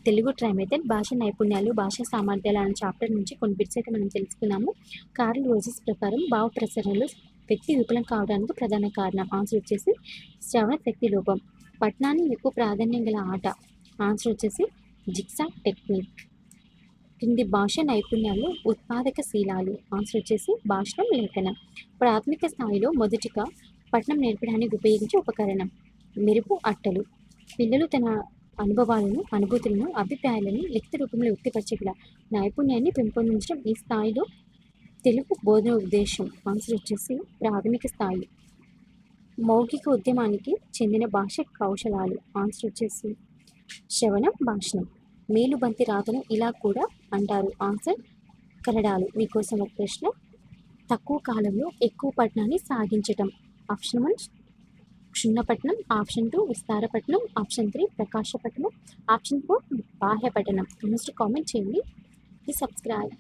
Telugu try method భాష నైపుణ్యాలు భాషా సామర్థ్యాలు అనే చాప్టర్ నుంచి కొన్ని బిట్స్ అయితే మనం తెలుసుకున్నాము. కార్ల్ రోజెస్ ప్రకారం భావ ప్రసరణలు వ్యక్తి విఫలం కావడానికి ప్రధాన కారణం. ఆన్సర్ వచ్చేసి శ్రవణ శక్తి లోపం. పఠనాన్ని ఎక్కువ ప్రాధాన్యం గల ఆట. ఆన్సర్ వచ్చేసి జిగ్సాగ్ టెక్నిక్. కింది భాష నైపుణ్యాలు ఉత్పాదక శీలాలు. ఆన్సర్ వచ్చేసి భాషణం లేఖనం. ప్రాథమిక స్థాయిలో మొదటిగా పఠనం నేర్పడానికి ఉపయోగించే ఉపకరణం మెరుపు అట్టలు. పిల్లలు తన అనుభవాలను అనుభూతులను అభిప్రాయాలను లిఖిత రూపంలో వ్యక్తపరచగల నైపుణ్యాన్ని పెంపొందించడం ఈ స్థాయిలో తెలుగు బోధన ఉద్దేశం. ఆన్సర్ వచ్చేసి ప్రాథమిక స్థాయి. మౌఖిక ఉద్యమానికి చెందిన భాష కౌశలాలు. ఆన్సర్ వచ్చేసి శ్రవణం భాషణం. మేలుబంతి రాతను ఇలా కూడా అంటారు. ఆన్సర్ కన్నడాలు. మీకోసం ఒక ప్రశ్న. తక్కువ కాలంలో ఎక్కువ పఠనాన్ని సాగించటం. ఆప్షన్ 1 క్షుణ్ణపట్నం, ఆప్షన్ 2 విస్తారపట్నం, ఆప్షన్ 3 ప్రకాశపట్నం, ఆప్షన్ 4 బాహ్యపట్నం. నెక్స్ట్ కామెంట్ చేయండి. Please subscribe.